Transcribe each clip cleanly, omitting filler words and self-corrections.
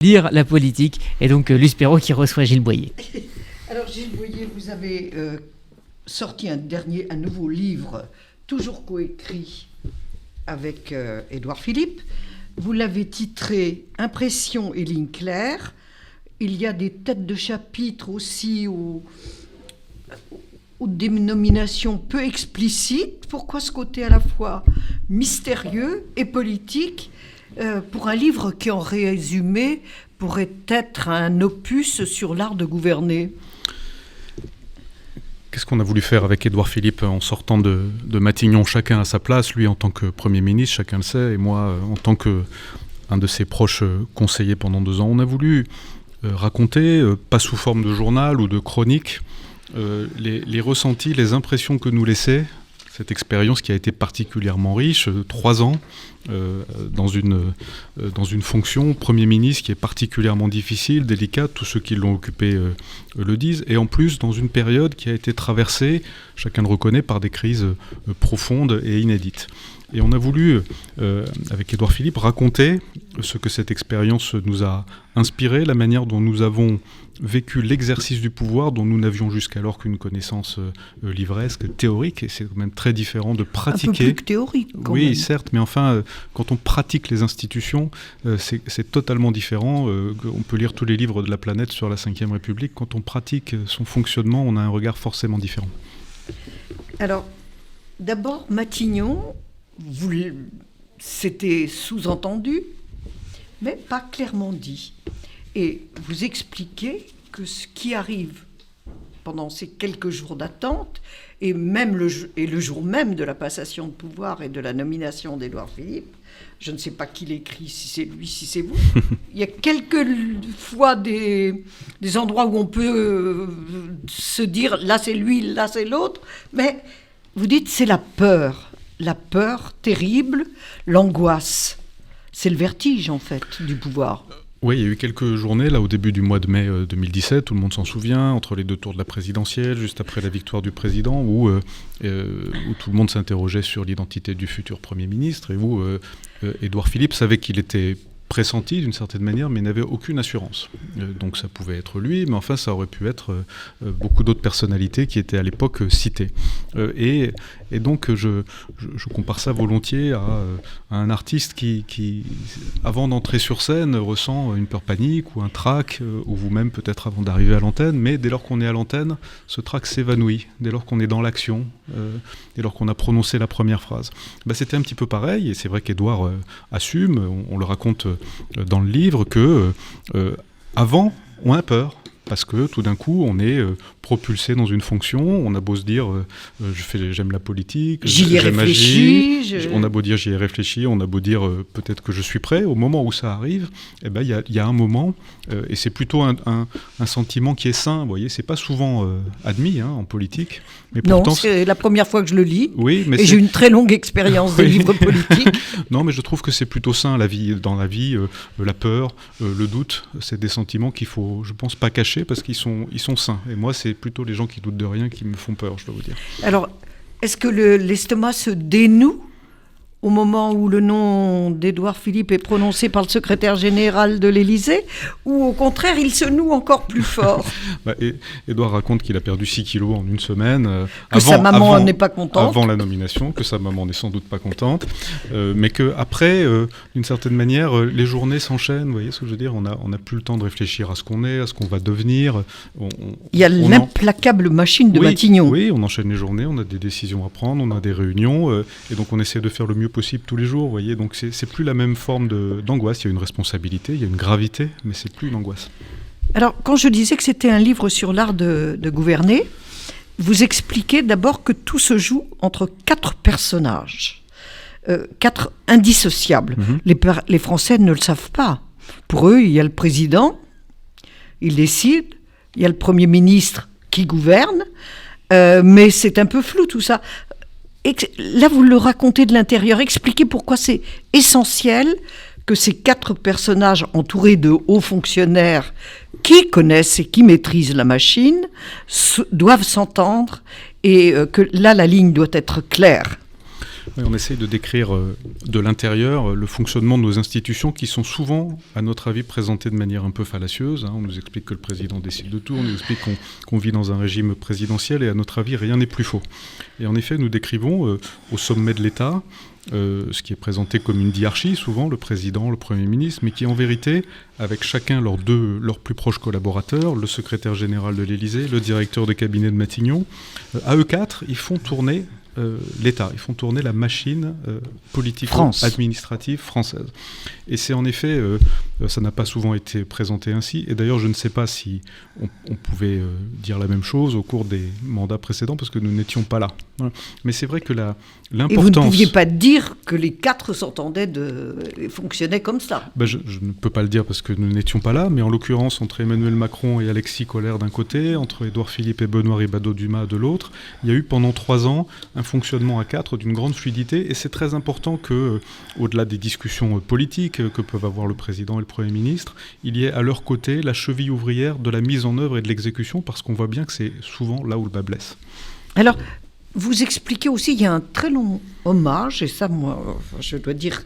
lire la politique. Et donc Luce Perrault qui reçoit Gilles Boyer. Alors Gilles Boyer, vous avez sorti un nouveau livre, toujours coécrit avec Édouard Philippe. Vous l'avez titré « Impressions et lignes claires ». Il y a des têtes de chapitre aussi ou dénominations peu explicites. Pourquoi ce côté à la fois mystérieux et politique pour un livre qui, en résumé, pourrait être un opus sur l'art de gouverner? Qu'est-ce qu'on a voulu faire avec Édouard Philippe en sortant de Matignon, chacun à sa place, lui en tant que Premier ministre, chacun le sait, et moi en tant qu'un de ses proches conseillers pendant 2 ans. On a voulu raconter, pas sous forme de journal ou de chronique, les ressentis, les impressions que nous laissait cette expérience qui a été particulièrement riche, 3 ans dans une fonction Premier ministre qui est particulièrement difficile, délicate, tous ceux qui l'ont occupé le disent, et en plus dans une période qui a été traversée, chacun le reconnaît, par des crises profondes et inédites. Et on a voulu, avec Édouard Philippe, raconter ce que cette expérience nous a inspiré, la manière dont nous avons vécu l'exercice du pouvoir dont nous n'avions jusqu'alors qu'une connaissance livresque, théorique, et c'est quand même très différent de pratiquer. Un peu plus que théorique, quand même. Oui, certes, mais enfin, quand on pratique les institutions, c'est totalement différent. On peut lire tous les livres de la planète sur la Ve République. Quand on pratique son fonctionnement, on a un regard forcément différent. Alors, d'abord, Matignon, c'était sous-entendu, mais pas clairement dit. Et vous expliquez que ce qui arrive pendant ces quelques jours d'attente, et même le jour même de la passation de pouvoir et de la nomination d'Édouard Philippe, je ne sais pas qui l'écrit, si c'est lui, si c'est vous, il y a quelques fois des endroits où on peut se dire, là c'est lui, là c'est l'autre, mais vous dites c'est la peur terrible, l'angoisse. C'est le vertige, en fait, du pouvoir. Oui, il y a eu quelques journées, là, au début du mois de mai 2017, tout le monde s'en souvient, entre les 2 tours de la présidentielle, juste après la victoire du président, où tout le monde s'interrogeait sur l'identité du futur Premier ministre, et où Édouard Philippe savait qu'il était pressenti d'une certaine manière, mais n'avait aucune assurance. Donc ça pouvait être lui, mais enfin ça aurait pu être beaucoup d'autres personnalités qui étaient à l'époque citées. Et donc je compare ça volontiers à un artiste qui, avant d'entrer sur scène, ressent une peur panique ou un trac, ou vous-même peut-être avant d'arriver à l'antenne, mais dès lors qu'on est à l'antenne, ce trac s'évanouit, dès lors qu'on est dans l'action, dès lors qu'on a prononcé la première phrase. C'était un petit peu pareil, et c'est vrai qu'Édouard assume, on le raconte dans le livre, que avant, on a peur. Parce que tout d'un coup, on est propulsé dans une fonction, on a beau se dire j'aime la politique, j'y ai réfléchi, on a beau dire j'y ai réfléchi, on a beau dire peut-être que je suis prêt, au moment où ça arrive, il y a un moment, et c'est plutôt un sentiment qui est sain, vous voyez, c'est pas souvent admis en politique. Mais pourtant, non, c'est la première fois que je le lis, oui, mais j'ai une très longue expérience des livres politiques. Non, mais je trouve que c'est plutôt sain, dans la vie, la peur, le doute, c'est des sentiments qu'il faut, je pense, pas cacher, parce qu'ils sont sains. Et moi, c'est plutôt les gens qui doutent de rien qui me font peur, je dois vous dire. Alors, est-ce que l'estomac se dénoue au moment où le nom d'Édouard Philippe est prononcé par le secrétaire général de l'Élysée, ou au contraire, il se noue encore plus fort? Édouard raconte qu'il a perdu 6 kilos en une semaine. Sa maman n'est pas contente. Avant la nomination, que sa maman n'est sans doute pas contente, mais qu'après, d'une certaine manière, les journées s'enchaînent, vous voyez ce que je veux dire, on n'a plus le temps de réfléchir à ce qu'on est, à ce qu'on va devenir. Il y a l'implacable machine de Matignon. Oui, on enchaîne les journées, on a des décisions à prendre, on a des réunions, et donc on essaie de faire le mieux possible tous les jours, vous voyez, donc c'est plus la même forme d'angoisse, il y a une responsabilité, il y a une gravité, mais c'est plus une angoisse. Alors, quand je disais que c'était un livre sur l'art de gouverner, vous expliquez d'abord que tout se joue entre 4 personnages, 4 indissociables. Les Français ne le savent pas. Pour eux, il y a le président, il décide, il y a le Premier ministre qui gouverne, mais c'est un peu flou tout ça. Là, vous le racontez de l'intérieur. Expliquez pourquoi c'est essentiel que ces 4 personnages entourés de hauts fonctionnaires qui connaissent et qui maîtrisent la machine doivent s'entendre, et que là, la ligne doit être claire. Oui, on essaye de décrire de l'intérieur le fonctionnement de nos institutions qui sont souvent, à notre avis, présentées de manière un peu fallacieuse. On nous explique que le président décide de tout, on nous explique qu'on vit dans un régime présidentiel et à notre avis, rien n'est plus faux. Et en effet, nous décrivons au sommet de l'État ce qui est présenté comme une diarchie, souvent, le président, le Premier ministre, mais qui en vérité, avec chacun leurs plus proches collaborateurs, le secrétaire général de l'Élysée, le directeur de cabinet de Matignon, à eux quatre, ils font tourner l'État, ils font tourner la machine politico-administrative française. Et c'est en effet, ça n'a pas souvent été présenté ainsi, et d'ailleurs je ne sais pas si on pouvait dire la même chose au cours des mandats précédents, parce que nous n'étions pas là. Voilà. Mais c'est vrai que l'importance... Et vous ne pouviez pas dire que les quatre s'entendaient et fonctionnaient comme ça. Je ne peux pas le dire parce que nous n'étions pas là, mais en l'occurrence, entre Emmanuel Macron et Alexis Kohler d'un côté, entre Édouard Philippe et Benoît Ribadeau-Dumas de l'autre, il y a eu pendant 3 ans un fonctionnement à 4 d'une grande fluidité, et c'est très important que, au-delà des discussions politiques que peuvent avoir le président et le Premier ministre, il y ait à leur côté la cheville ouvrière de la mise en œuvre et de l'exécution, parce qu'on voit bien que c'est souvent là où le bât blesse. Alors, vous expliquez aussi, il y a un très long hommage, et ça, moi, je dois dire,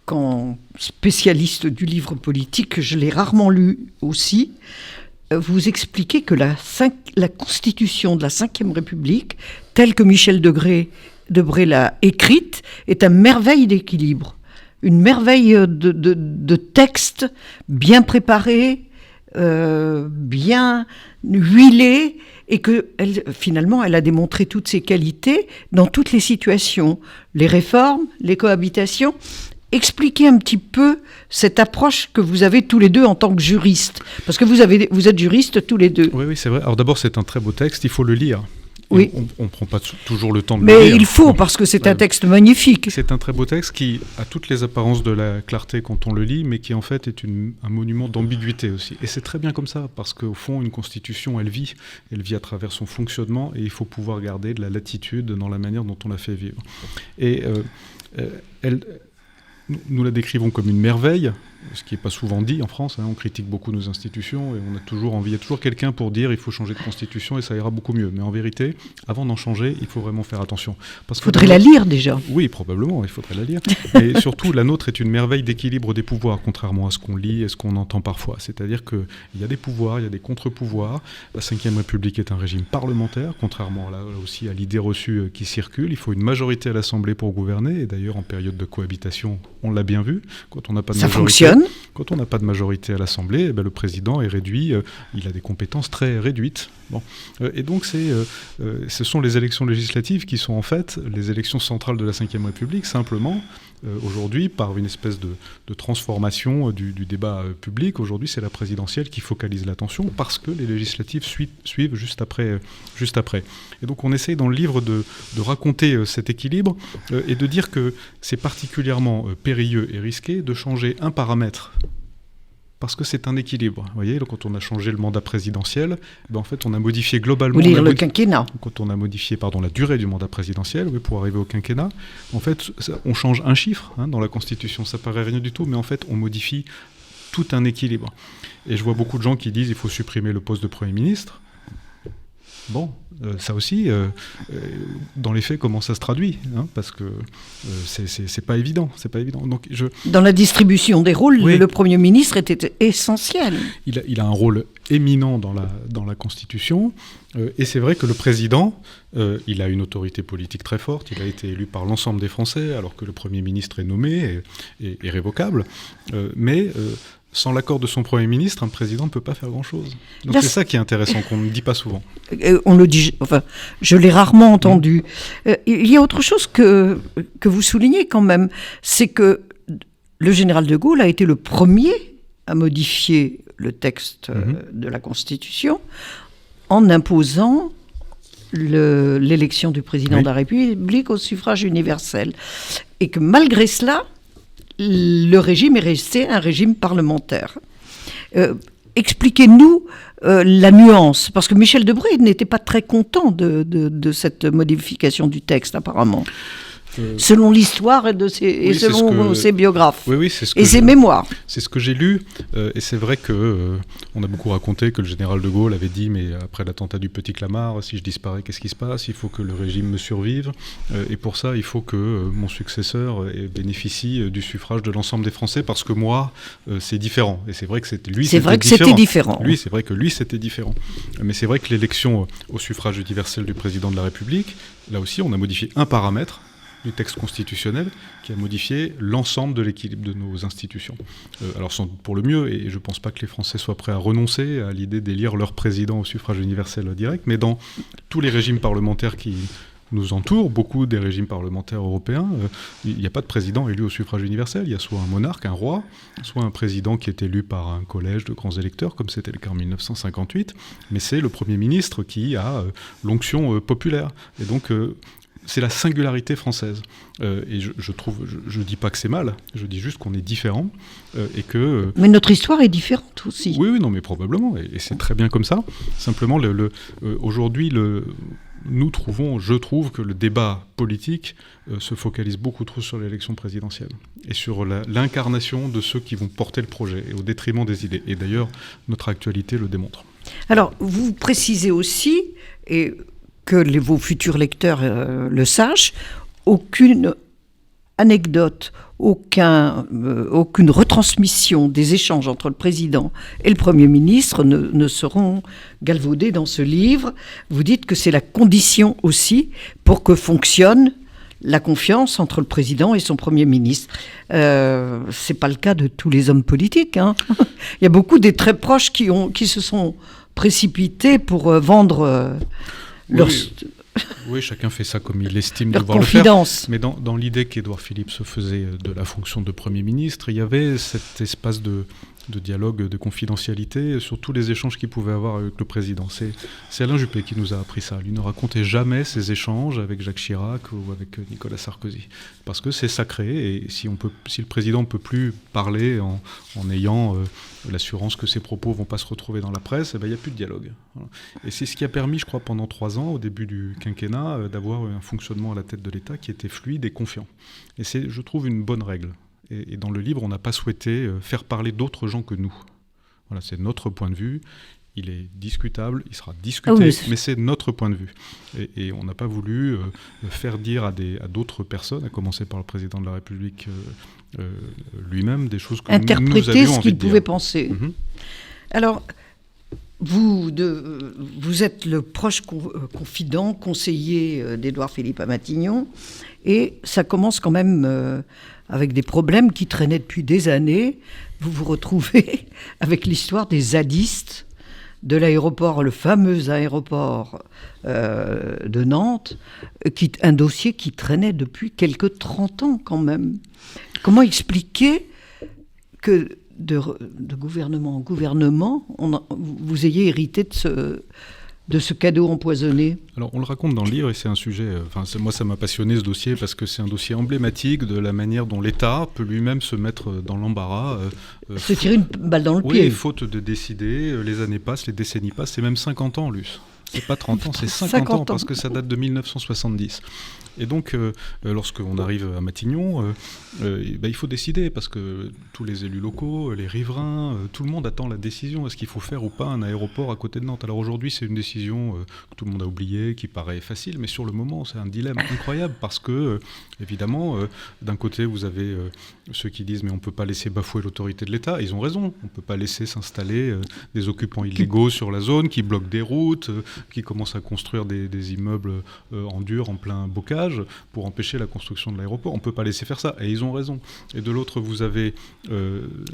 qu'en spécialiste du livre politique, je l'ai rarement lu aussi. Vous expliquez que la Constitution de la Ve République, telle que Michel Debré l'a écrite, est une merveille d'équilibre, une merveille de texte bien préparé, bien huilé, et que finalement elle a démontré toutes ses qualités dans toutes les situations, les réformes, les cohabitations. Expliquez un petit peu cette approche que vous avez tous les deux en tant que juristes, parce que vous êtes juristes tous les deux. Oui, c'est vrai. Alors d'abord, c'est un très beau texte, il faut le lire. Oui. On ne prend pas toujours le temps de le lire. Mais il faut, parce que c'est un texte magnifique. C'est un très beau texte qui a toutes les apparences de la clarté quand on le lit, mais qui en fait est un monument d'ambiguïté aussi. Et c'est très bien comme ça, parce qu'au fond, une constitution, elle vit à travers son fonctionnement, et il faut pouvoir garder de la latitude dans la manière dont on la fait vivre. Et nous la décrivons comme une merveille, ce qui n'est pas souvent dit en France. On critique beaucoup nos institutions et on a toujours envie. Il y a toujours quelqu'un pour dire il faut changer de constitution et ça ira beaucoup mieux. Mais en vérité, avant d'en changer, il faut vraiment faire attention. Il faudrait la lire déjà. Oui, probablement, il faudrait la lire. Et surtout, la nôtre est une merveille d'équilibre des pouvoirs, contrairement à ce qu'on lit et ce qu'on entend parfois. C'est-à-dire qu'il y a des pouvoirs, il y a des contre-pouvoirs. La Ve République est un régime parlementaire, contrairement là aussi à l'idée reçue qui circule. Il faut une majorité à l'Assemblée pour gouverner. Et d'ailleurs, en période de cohabitation, on l'a bien vu. Quand on n'a pas de majorité, fonctionne. Quand on n'a pas de majorité à l'Assemblée, le président est réduit, il a des compétences très réduites. Bon. Et donc ce sont les élections législatives qui sont en fait les élections centrales de la Ve République, simplement aujourd'hui par une espèce de transformation du débat public. Aujourd'hui, c'est la présidentielle qui focalise l'attention parce que les législatives suivent juste après. Et donc on essaye dans le livre de raconter cet équilibre et de dire que c'est particulièrement périlleux et risqué de changer un paramètre parce que c'est un équilibre. Vous voyez, quand on a changé le mandat présidentiel, en fait, on a modifié globalement... Vous dire le quinquennat. Quand on a modifié la durée du mandat présidentiel, pour arriver au quinquennat, en fait, on change un chiffre dans la Constitution. Ça paraît rien du tout, mais en fait, on modifie tout un équilibre. Et je vois beaucoup de gens qui disent qu'il faut supprimer le poste de Premier ministre. Bon, ça aussi, dans les faits, comment ça se traduit parce que c'est pas évident. Donc, dans la distribution des rôles, oui. Le Premier ministre était essentiel. Il a un rôle éminent dans la Constitution, et c'est vrai que le président, il a une autorité politique très forte, il a été élu par l'ensemble des Français, alors que le Premier ministre est nommé et révocable, mais... sans l'accord de son Premier ministre, un président ne peut pas faire grand-chose. Donc c'est ça qui est intéressant, qu'on ne dit pas souvent. On le dit, je l'ai rarement entendu. Il y a autre chose que vous soulignez quand même, c'est que le général de Gaulle a été le premier à modifier le texte de la Constitution en imposant l'élection du président de la République au suffrage universel. Et que malgré cela, le régime est resté un régime parlementaire. Expliquez-nous la nuance, parce que Michel Debré n'était pas très content de cette modification du texte, apparemment. selon l'histoire et selon ses biographes et ses mémoires. C'est ce que j'ai lu, et c'est vrai que on a beaucoup raconté que le général de Gaulle avait dit, mais après l'attentat du Petit Clamart, si je disparais, qu'est-ce qui se passe ? Il faut que le régime me survive, et pour ça, il faut que mon successeur bénéficie du suffrage de l'ensemble des Français, parce que moi, c'est différent. Et c'est vrai que c'était différent. Lui, c'est vrai que lui, c'était différent. Mais c'est vrai que l'élection au suffrage universel du président de la République, là aussi, on a modifié un paramètre du texte constitutionnel qui a modifié l'ensemble de l'équilibre de nos institutions. Alors sans doute pour le mieux, et je ne pense pas que les Français soient prêts à renoncer à l'idée d'élire leur président au suffrage universel direct, mais dans tous les régimes parlementaires qui nous entourent, beaucoup des régimes parlementaires européens, il n'y a pas de président élu au suffrage universel. Il y a soit un monarque, un roi, soit un président qui est élu par un collège de grands électeurs, comme c'était le cas en 1958, mais c'est le Premier ministre qui a l'onction populaire. Et donc c'est la singularité française. Et je dis pas que c'est mal, je dis juste qu'on est différent et que... Mais notre histoire est différente aussi. Oui, non, mais probablement, et c'est très bien comme ça. Simplement, aujourd'hui, je trouve que le débat politique se focalise beaucoup trop sur l'élection présidentielle et sur l'incarnation de ceux qui vont porter le projet, et au détriment des idées. Et d'ailleurs, notre actualité le démontre. Alors, vous précisez aussi, et que vos futurs lecteurs le sachent, aucune anecdote, aucune retransmission des échanges entre le président et le Premier ministre ne seront galvaudées dans ce livre. Vous dites que c'est la condition aussi pour que fonctionne la confiance entre le président et son Premier ministre. C'est pas le cas de tous les hommes politiques, hein. Il y a beaucoup des très proches qui se sont précipités pour vendre... Oui, chacun fait ça comme il estime leur devoir confidence. le faire. Mais dans l'idée qu'Édouard Philippe se faisait de la fonction de Premier ministre, il y avait cet espace de dialogue, de confidentialité sur tous les échanges qu'il pouvait avoir avec le président. C'est Alain Juppé qui nous a appris ça. Lui ne racontait jamais ses échanges avec Jacques Chirac ou avec Nicolas Sarkozy. Parce que c'est sacré, et si le président ne peut plus parler en ayant l'assurance que ses propos ne vont pas se retrouver dans la presse, il n'y a plus de dialogue. Voilà. Et c'est ce qui a permis, je crois, pendant 3 ans, au début du quinquennat, d'avoir un fonctionnement à la tête de l'État qui était fluide et confiant. Et c'est, je trouve, une bonne règle. Et dans le livre, on n'a pas souhaité faire parler d'autres gens que nous. Voilà, c'est notre point de vue. Il est discutable, il sera discuté, mais c'est notre point de vue. Et on n'a pas voulu faire dire à d'autres personnes, à commencer par le président de la République lui-même, des choses que nous avions envie de dire. Interpréter ce qu'il pouvait penser. Mm-hmm. Alors, vous êtes le proche confident, conseiller d'Édouard Philippe à Matignon, et ça commence quand même avec des problèmes qui traînaient depuis des années. Vous vous retrouvez avec l'histoire des zadistes de l'aéroport, le fameux aéroport de Nantes, un dossier qui traînait depuis quelques 30 ans quand même. Comment expliquer que de gouvernement en gouvernement, vous ayez hérité de ce cadeau empoisonné? Alors on le raconte dans le livre, et c'est un sujet, moi ça m'a passionné ce dossier, parce que c'est un dossier emblématique de la manière dont l'État peut lui-même se mettre dans l'embarras. Se tirer une balle dans le pied. Oui, faute de décider, les années passent, les décennies passent, c'est même 50 ans, Luce. C'est pas 30 ans, c'est 50 ans, parce que ça date de 1970. Et donc, lorsqu'on arrive à Matignon, il faut décider, parce que tous les élus locaux, les riverains, tout le monde attend la décision. Est-ce qu'il faut faire ou pas un aéroport à côté de Nantes? Alors aujourd'hui, c'est une décision que tout le monde a oubliée, qui paraît facile, mais sur le moment, c'est un dilemme incroyable, parce que, évidemment, d'un côté, vous avez ceux qui disent « mais on ne peut pas laisser bafouer l'autorité de l'État ». Ils ont raison, on ne peut pas laisser s'installer des occupants illégaux sur la zone, qui bloquent des routes, qui commencent à construire des immeubles en dur, en plein bocage, pour empêcher la construction de l'aéroport. On ne peut pas laisser faire ça, et ils ont raison. Et de l'autre, vous avez...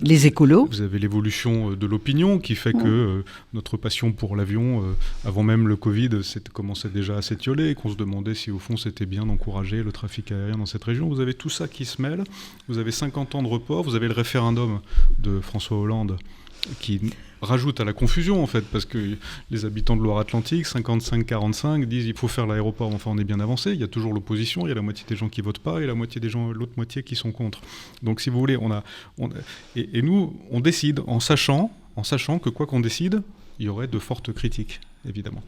les écolos. Vous avez l'évolution de l'opinion qui fait que notre passion pour l'avion, avant même le Covid, commençait déjà à s'étioler, qu'on se demandait si au fond c'était bien d'encourager le trafic aérien dans cette région. Vous avez tout ça qui se mêle, vous avez 50 ans de report, vous avez le référendum de François Hollande qui rajoute à la confusion en fait, parce que les habitants de Loire-Atlantique, 55-45, disent il faut faire l'aéroport, enfin on est bien avancé, il y a toujours l'opposition, il y a la moitié des gens qui votent pas et la moitié des gens, l'autre moitié qui sont contre. Donc si vous voulez, et nous on décide en sachant que quoi qu'on décide, il y aurait de fortes critiques. évidemment.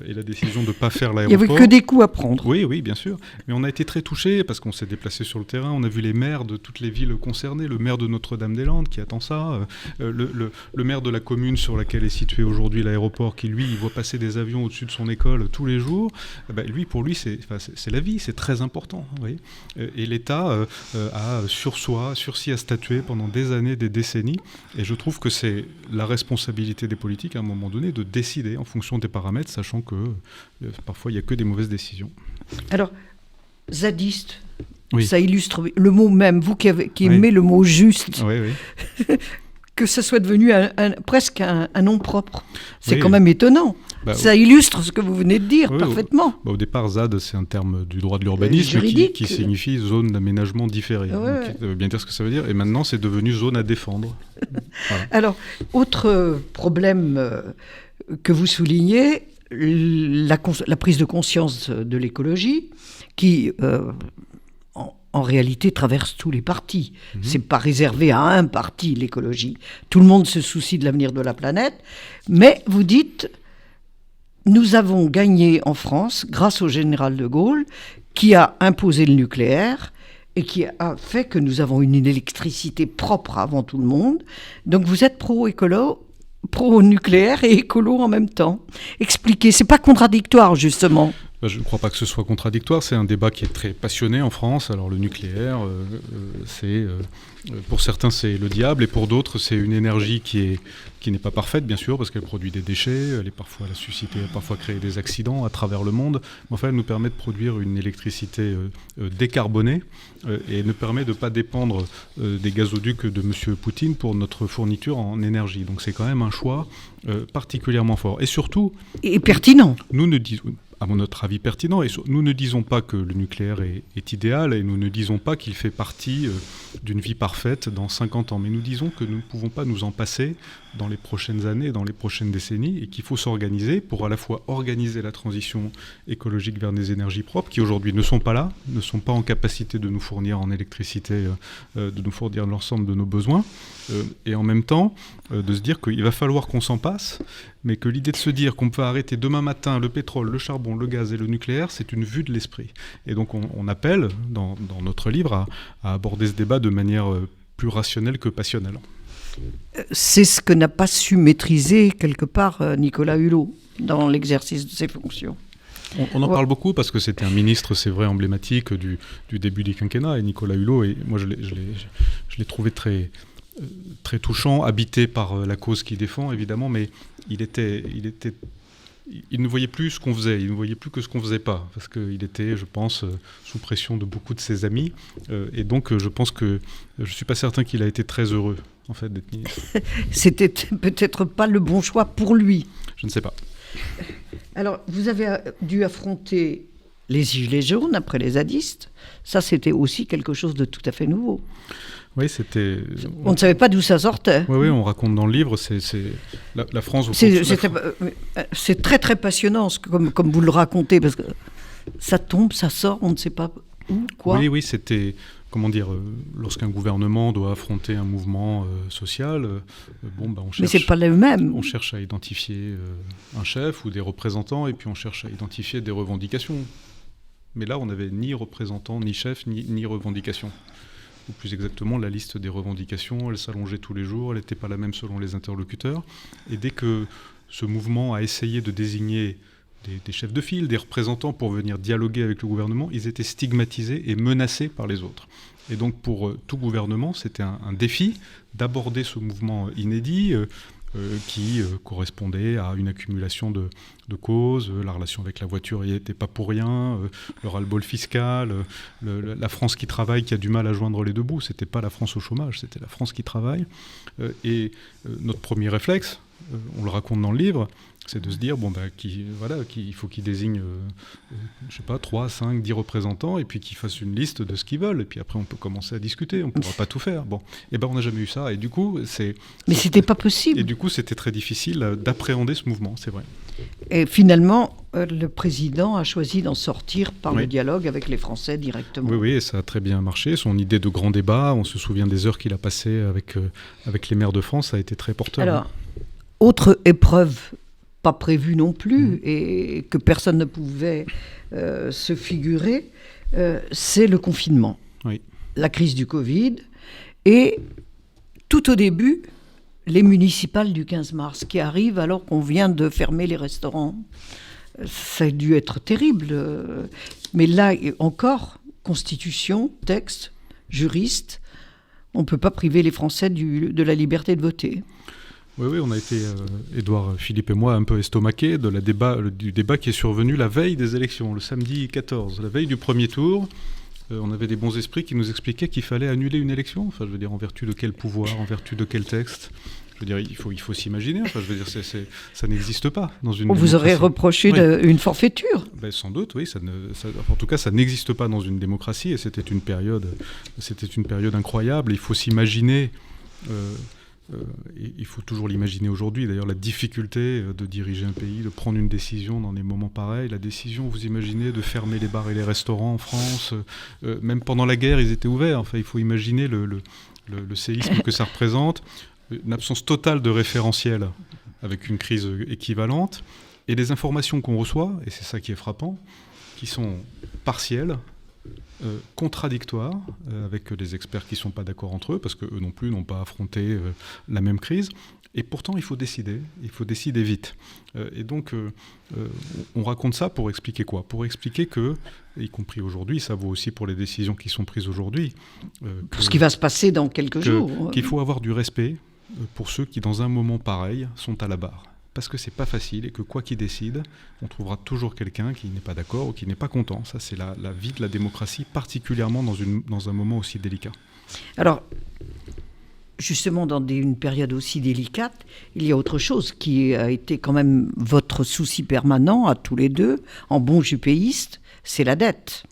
Et la décision de ne pas faire Il n'y l'aéroport... avait que des coups à prendre. Oui, bien sûr. Mais on a été très touchés parce qu'on s'est déplacé sur le terrain. On a vu les maires de toutes les villes concernées, le maire de Notre-Dame-des-Landes qui attend ça, le maire de la commune sur laquelle est situé aujourd'hui l'aéroport qui, lui, il voit passer des avions au-dessus de son école tous les jours. Pour lui, c'est la vie, c'est très important. Vous voyez. Et l'État a sursis à statuer pendant des années, des décennies. Et je trouve que c'est la responsabilité des politiques, à un moment donné, de décider en fonction des paramètres, sachant que parfois il n'y a que des mauvaises décisions. Alors, zadiste, oui. Ça illustre le mot même, vous qui aimez le mot juste, que ça soit devenu presque un nom propre. C'est quand même étonnant. Ça illustre ce que vous venez de dire parfaitement. Au départ, ZAD, c'est un terme du droit de l'urbanisme qui signifie zone d'aménagement différé. Donc, ça veut bien dire ce que ça veut dire. Et maintenant, c'est devenu zone à défendre. Voilà. Alors, autre problème que vous soulignez, la prise de conscience de l'écologie qui, en réalité, traverse tous les partis. C'est pas réservé à un parti, l'écologie. Tout le monde se soucie de l'avenir de la planète. Mais vous dites, nous avons gagné en France grâce au général de Gaulle qui a imposé le nucléaire et qui a fait que nous avons une électricité propre avant tout le monde. Donc vous êtes pro-écolo, pro-nucléaire et écolo en même temps. Expliquez, c'est pas contradictoire justement. Je ne crois pas que ce soit contradictoire, c'est un débat qui est très passionné en France. Alors le nucléaire, pour certains c'est le diable et pour d'autres c'est une énergie qui n'est pas parfaite bien sûr parce qu'elle produit des déchets, elle a parfois créé des accidents à travers le monde. Mais enfin elle nous permet de produire une électricité décarbonée et ne permet de ne pas dépendre des gazoducs de M. Poutine pour notre fourniture en énergie. Donc c'est quand même un choix particulièrement fort. Et surtout... Et pertinent. Nous ne disons... à notre avis pertinent. Et nous ne disons pas que le nucléaire est idéal et nous ne disons pas qu'il fait partie d'une vie parfaite dans 50 ans. Mais nous disons que nous ne pouvons pas nous en passer dans les prochaines années, dans les prochaines décennies et qu'il faut s'organiser pour à la fois organiser la transition écologique vers des énergies propres qui aujourd'hui ne sont pas là, ne sont pas en capacité de nous fournir en électricité, de nous fournir l'ensemble de nos besoins et en même temps de se dire qu'il va falloir qu'on s'en passe mais que l'idée de se dire qu'on peut arrêter demain matin le pétrole, le charbon, le gaz et le nucléaire, c'est une vue de l'esprit. Et donc on appelle, dans notre livre, à aborder ce débat de manière plus rationnelle que passionnelle. C'est ce que n'a pas su maîtriser quelque part Nicolas Hulot dans l'exercice de ses fonctions. On en parle beaucoup parce que c'était un ministre, c'est vrai, emblématique du début du quinquennat. Et Nicolas Hulot, et moi je l'ai trouvé très touchant, habité par la cause qu'il défend, évidemment, mais il ne voyait plus ce qu'on faisait, il ne voyait plus que ce qu'on ne faisait pas, parce qu'il était, je pense, sous pression de beaucoup de ses amis, et donc je pense que je ne suis pas certain qu'il a été très heureux, en fait, d'être ministre. C'était peut-être pas le bon choix pour lui. Je ne sais pas. Alors, vous avez dû affronter les gilets jaunes après les zadistes, ça c'était aussi quelque chose de tout à fait nouveau. Oui, c'était... On ne savait pas d'où ça sortait. Oui, on raconte dans le livre, c'est la France... C'est très très passionnant, comme vous le racontez, parce que ça tombe, ça sort, on ne sait pas où, quoi. Oui, c'était... Comment dire, lorsqu'un gouvernement doit affronter un mouvement social, on cherche... Mais c'est pas le même. On cherche à identifier un chef ou des représentants, et puis on cherche à identifier des revendications. Mais là, on n'avait ni représentant, ni chef, ni revendications. Ou plus exactement, la liste des revendications, elle s'allongeait tous les jours, elle n'était pas la même selon les interlocuteurs. Et dès que ce mouvement a essayé de désigner des chefs de file, des représentants pour venir dialoguer avec le gouvernement, ils étaient stigmatisés et menacés par les autres. Et donc pour tout gouvernement, c'était un défi d'aborder ce mouvement inédit qui correspondait à une accumulation de causes, la relation avec la voiture n'y était pas pour rien, le ras-le-bol fiscal, la France qui travaille, qui a du mal à joindre les deux bouts, c'était pas la France au chômage, c'était la France qui travaille. Et notre premier réflexe, on le raconte dans le livre, c'est de se dire qu'il faut qu'ils désignent 3, 5, 10 représentants et puis qu'ils fassent une liste de ce qu'ils veulent et puis après on peut commencer à discuter, on ne pourra pas tout faire. On n'a jamais eu ça et du coup Mais c'était pas possible. Et du coup c'était très difficile d'appréhender ce mouvement, c'est vrai. Et finalement le président a choisi d'en sortir par le dialogue avec les Français directement. Oui, et ça a très bien marché. Son idée de grand débat, on se souvient des heures qu'il a passées avec les maires de France, ça a été très porteur. Alors, autre épreuve pas prévu non plus et que personne ne pouvait se figurer, c'est le confinement, la crise du Covid et tout au début, les municipales du 15 mars qui arrivent alors qu'on vient de fermer les restaurants. Ça a dû être terrible. Mais là encore, constitution, texte, juriste, on ne peut pas priver les Français de la liberté de voter. Oui, on a été, Édouard Philippe et moi, un peu estomaqués du débat qui est survenu la veille des élections, le samedi 14, la veille du premier tour. On avait des bons esprits qui nous expliquaient qu'il fallait annuler une élection. Enfin, je veux dire, en vertu de quel pouvoir, en vertu de quel texte. Je veux dire, il faut s'imaginer. Enfin, je veux dire, ça n'existe pas dans une démocratie. Vous aurez reproché une forfaiture. Ben, sans doute, oui. En tout cas, ça n'existe pas dans une démocratie. Et c'était une période incroyable. Il faut s'imaginer. Il faut toujours l'imaginer aujourd'hui. D'ailleurs, la difficulté de diriger un pays, de prendre une décision dans des moments pareils. La décision, vous imaginez, de fermer les bars et les restaurants en France. Même pendant la guerre, ils étaient ouverts. Enfin, il faut imaginer le séisme que ça représente. Une absence totale de référentiel avec une crise équivalente. Et les informations qu'on reçoit, et c'est ça qui est frappant, qui sont partielles, contradictoires, avec des experts qui ne sont pas d'accord entre eux, parce qu'eux non plus n'ont pas affronté la même crise. Et pourtant, il faut décider vite. Et donc, on raconte ça pour expliquer quoi ? Pour expliquer que, y compris aujourd'hui, ça vaut aussi pour les décisions qui sont prises aujourd'hui. Pour ce qui va se passer dans quelques jours. Qu'il faut avoir du respect pour ceux qui, dans un moment pareil, sont à la barre. Parce que c'est pas facile et que quoi qu'ils décident, on trouvera toujours quelqu'un qui n'est pas d'accord ou qui n'est pas content. Ça, c'est la vie de la démocratie, particulièrement dans un moment aussi délicat. Alors, justement, dans une période aussi délicate, il y a autre chose qui a été quand même votre souci permanent à tous les deux, en bons jupéistes, c'est la dette.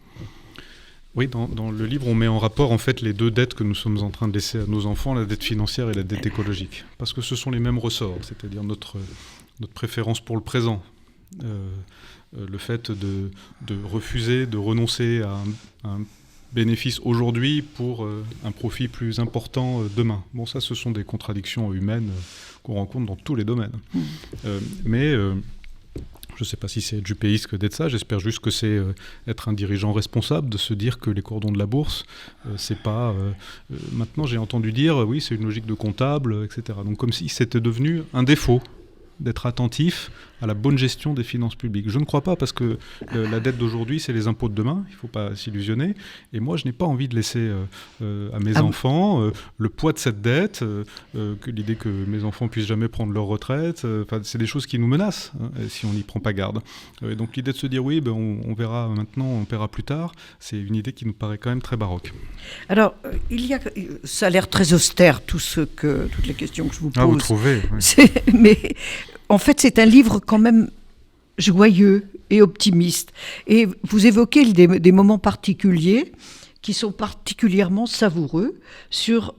Oui, dans le livre, on met en rapport en fait les deux dettes que nous sommes en train de laisser à nos enfants, la dette financière et la dette écologique. Parce que ce sont les mêmes ressorts, c'est-à-dire notre préférence pour le présent. Le fait de refuser, de renoncer à un bénéfice aujourd'hui pour un profit plus important demain. Bon, ça, ce sont des contradictions humaines qu'on rencontre dans tous les domaines. Mais je ne sais pas si c'est être jupéiste que d'être ça, j'espère juste que c'est être un dirigeant responsable, de se dire que les cordons de la bourse, c'est pas... maintenant, j'ai entendu dire, oui, c'est une logique de comptable, etc. Donc comme si c'était devenu un défaut d'être attentif à la bonne gestion des finances publiques. Je ne crois pas, parce que la dette d'aujourd'hui, c'est les impôts de demain, il ne faut pas s'illusionner. Et moi, je n'ai pas envie de laisser à mes enfants le poids de cette dette, que l'idée que mes enfants puissent jamais prendre leur retraite. C'est des choses qui nous menacent, si on n'y prend pas garde. Donc l'idée de se dire, oui, on verra maintenant, on paiera plus tard, c'est une idée qui nous paraît quand même très baroque. Alors, ça a l'air très austère, toutes les questions que je vous pose. Ah, vous trouvez, oui. Mais en fait, c'est un livre quand même joyeux et optimiste. Et vous évoquez des moments particuliers qui sont particulièrement savoureux.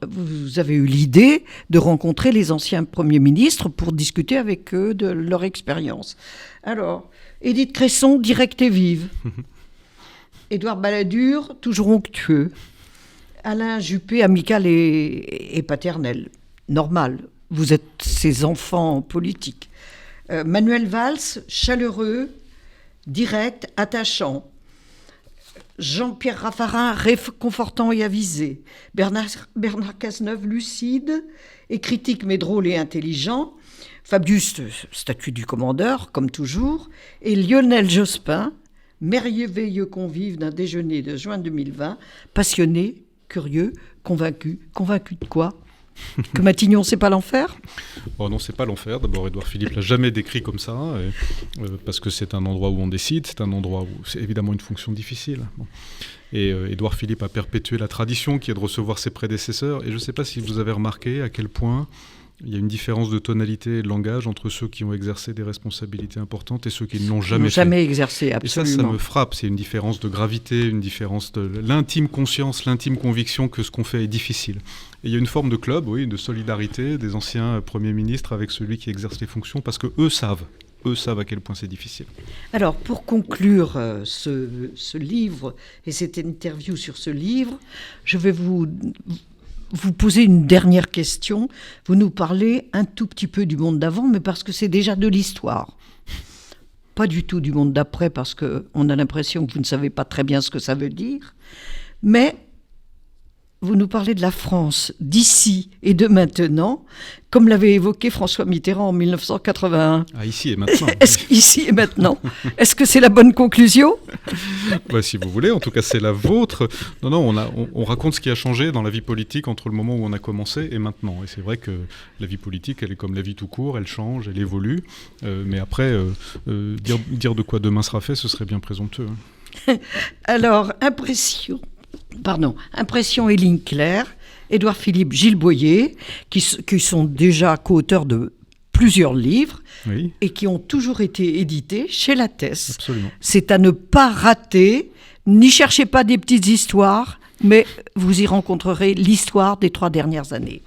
Vous avez eu l'idée de rencontrer les anciens premiers ministres pour discuter avec eux de leur expérience. Alors, Édith Cresson, directe et vive. Édouard Balladur, toujours onctueux. Alain Juppé, amical et paternel. Normal. Vous êtes ses enfants politiques. Manuel Valls, chaleureux, direct, attachant. Jean-Pierre Raffarin, réconfortant et avisé. Bernard Cazeneuve, lucide et critique, mais drôle et intelligent. Fabius, statut du commandeur, comme toujours. Et Lionel Jospin, merveilleux convive d'un déjeuner de juin 2020, passionné, curieux, convaincu. Convaincu de quoi ? Que Matignon, c'est pas l'enfer ? Oh non, c'est pas l'enfer. D'abord, Édouard Philippe l'a jamais décrit comme ça, parce que c'est un endroit où on décide, c'est un endroit où c'est évidemment une fonction difficile. Bon. Et Édouard Philippe a perpétué la tradition qui est de recevoir ses prédécesseurs. Et je ne sais pas si vous avez remarqué à quel point il y a une différence de tonalité et de langage entre ceux qui ont exercé des responsabilités importantes et ceux qui ne l'ont jamais fait. Jamais exercé, absolument. Et ça me frappe. C'est une différence de gravité, une différence de l'intime conscience, l'intime conviction que ce qu'on fait est difficile. Et il y a une forme de club, oui, de solidarité des anciens premiers ministres avec celui qui exerce les fonctions, parce qu'eux savent à quel point c'est difficile. Alors, pour conclure ce livre et cette interview sur ce livre, je vais vous vous poser une dernière question. Vous nous parlez un tout petit peu du monde d'avant, mais parce que c'est déjà de l'histoire. Pas du tout du monde d'après, parce qu'on a l'impression que vous ne savez pas très bien ce que ça veut dire. Mais vous nous parlez de la France d'ici et de maintenant, comme l'avait évoqué François Mitterrand en 1981. Ah, ici et maintenant. Ici et maintenant. Est-ce que c'est la bonne conclusion ? Si vous voulez, en tout cas c'est la vôtre. Non, on raconte ce qui a changé dans la vie politique entre le moment où on a commencé et maintenant. Et c'est vrai que la vie politique, elle est comme la vie tout court, elle change, elle évolue. Mais après, dire de quoi demain sera fait, ce serait bien présomptueux. Alors, Impression et ligne claire, Édouard Philippe, Gilles Boyer, qui sont déjà co-auteurs de plusieurs livres, oui, et qui ont toujours été édités chez Lattès. Absolument. C'est à ne pas rater. N'y cherchez pas des petites histoires, mais vous y rencontrerez l'histoire des 3 dernières années.